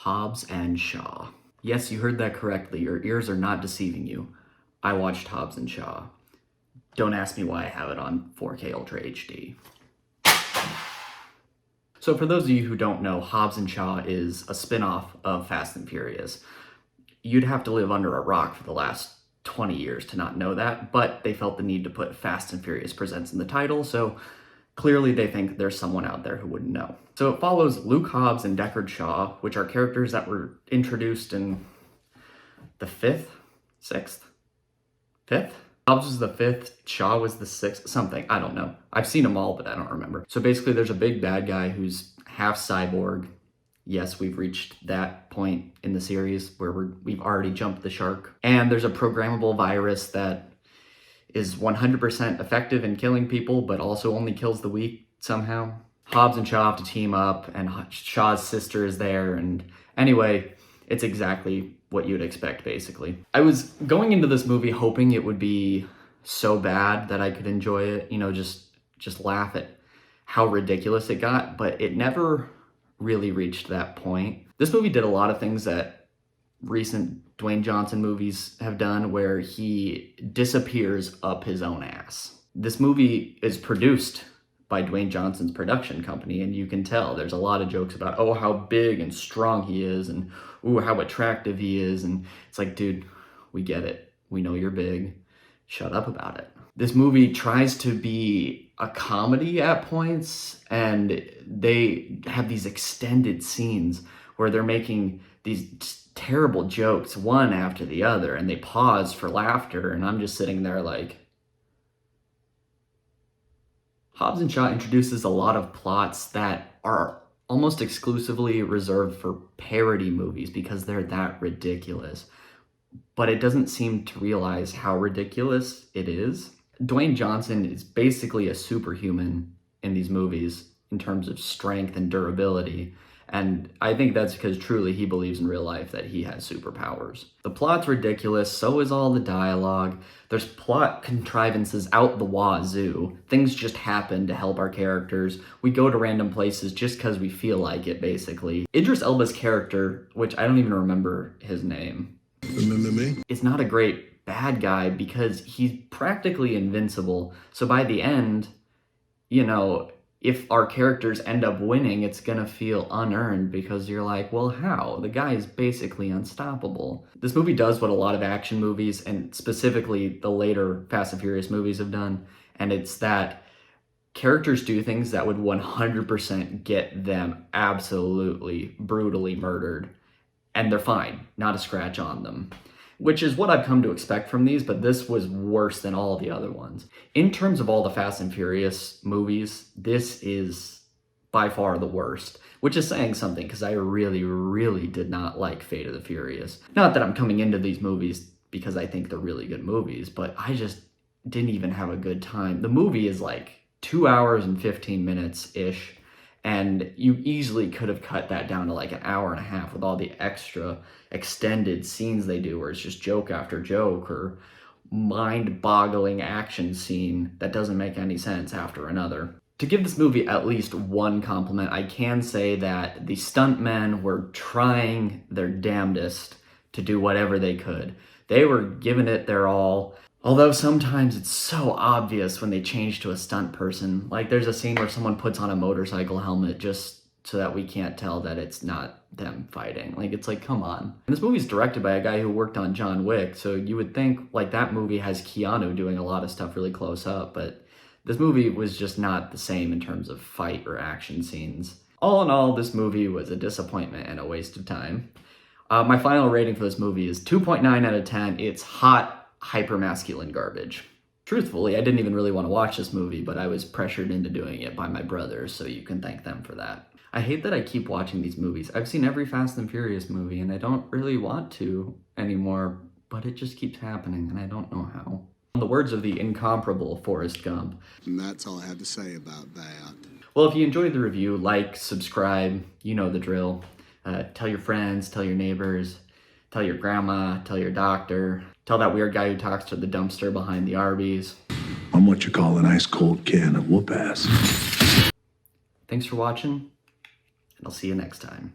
Hobbs and Shaw. Yes, you heard that correctly. Your ears are not deceiving you. I watched Hobbs and Shaw. Don't ask me why I have it on 4K Ultra HD. So for those of you who don't know, Hobbs and Shaw is a spin-off of Fast and Furious. You'd have to live under a rock for the last 20 years to not know that, but they felt the need to put Fast and Furious Presents in the title, so clearly they think there's someone out there who wouldn't know. So it follows Luke Hobbs and Deckard Shaw, which are characters that were introduced in the fifth? Hobbs was the fifth, Shaw was the sixth, something, I don't know. I've seen them all, but I don't remember. So basically there's a big bad guy who's half cyborg. Yes, we've reached that point in the series where we've already jumped the shark. And there's a programmable virus that is 100% effective in killing people, but also only kills the weak somehow. Hobbs and Shaw have to team up, and Shaw's sister is there, and anyway, it's exactly what you'd expect, basically. I was going into this movie hoping it would be so bad that I could enjoy it, you know, just laugh at how ridiculous it got, but it never really reached that point. This movie did a lot of things that recent Dwayne Johnson movies have done, where he disappears up his own ass. This movie is produced by Dwayne Johnson's production company, and you can tell there's a lot of jokes about, oh, how big and strong he is, and ooh, how attractive he is, and it's like, dude, we get it. We know you're big. Shut up about it. This movie tries to be a comedy at points, and they have these extended scenes where they're making these terrible jokes one after the other, and they pause for laughter, and I'm just sitting there like... Hobbs and Shaw introduces a lot of plots that are almost exclusively reserved for parody movies because they're that ridiculous. But it doesn't seem to realize how ridiculous it is. Dwayne Johnson is basically a superhuman in these movies in terms of strength and durability. And I think that's because truly he believes in real life that he has superpowers. The plot's ridiculous, so is all the dialogue. There's plot contrivances out the wazoo. Things just happen to help our characters. We go to random places just because we feel like it, basically. Idris Elba's character, which I don't even remember his name, remember me? Is not a great bad guy because he's practically invincible. So by the end, you know, if our characters end up winning, it's gonna feel unearned because you're like, well, how? The guy is basically unstoppable. This movie does what a lot of action movies, and specifically the later Fast and Furious movies, have done, and it's that characters do things that would 100% get them absolutely brutally murdered, and they're fine, not a scratch on them. Which is what I've come to expect from these, but this was worse than all the other ones. In terms of all the Fast and Furious movies, this is by far the worst, which is saying something because I really, really did not like Fate of the Furious. Not that I'm coming into these movies because I think they're really good movies, but I just didn't even have a good time. The movie is like 2 hours and 15 minutes-ish, and you easily could have cut that down to like an hour and a half with all the extra extended scenes they do where it's just joke after joke or mind-boggling action scene that doesn't make any sense after another. To give this movie at least one compliment, I can say that the stuntmen were trying their damnedest to do whatever they could. They were giving it their all. Although sometimes it's so obvious when they change to a stunt person. Like there's a scene where someone puts on a motorcycle helmet just so that we can't tell that it's not them fighting. Like, it's like, come on. And this movie's directed by a guy who worked on John Wick, so you would think like that movie has Keanu doing a lot of stuff really close up, but this movie was just not the same in terms of fight or action scenes. All in all, this movie was a disappointment and a waste of time. My final rating for this movie is 2.9 out of 10. It's hot, hyper-masculine garbage. Truthfully, I didn't even really want to watch this movie, but I was pressured into doing it by my brothers, so you can thank them for that. I hate that I keep watching these movies. I've seen every Fast and Furious movie, and I don't really want to anymore, but it just keeps happening, and I don't know how. In the words of the incomparable Forrest Gump. And that's all I have to say about that. Well, if you enjoyed the review, like, subscribe, you know the drill. Tell your friends, tell your neighbors, tell your grandma, tell your doctor, tell that weird guy who talks to the dumpster behind the Arby's. I'm what you call an ice cold can of whoop ass. Thanks for watching, and I'll see you next time.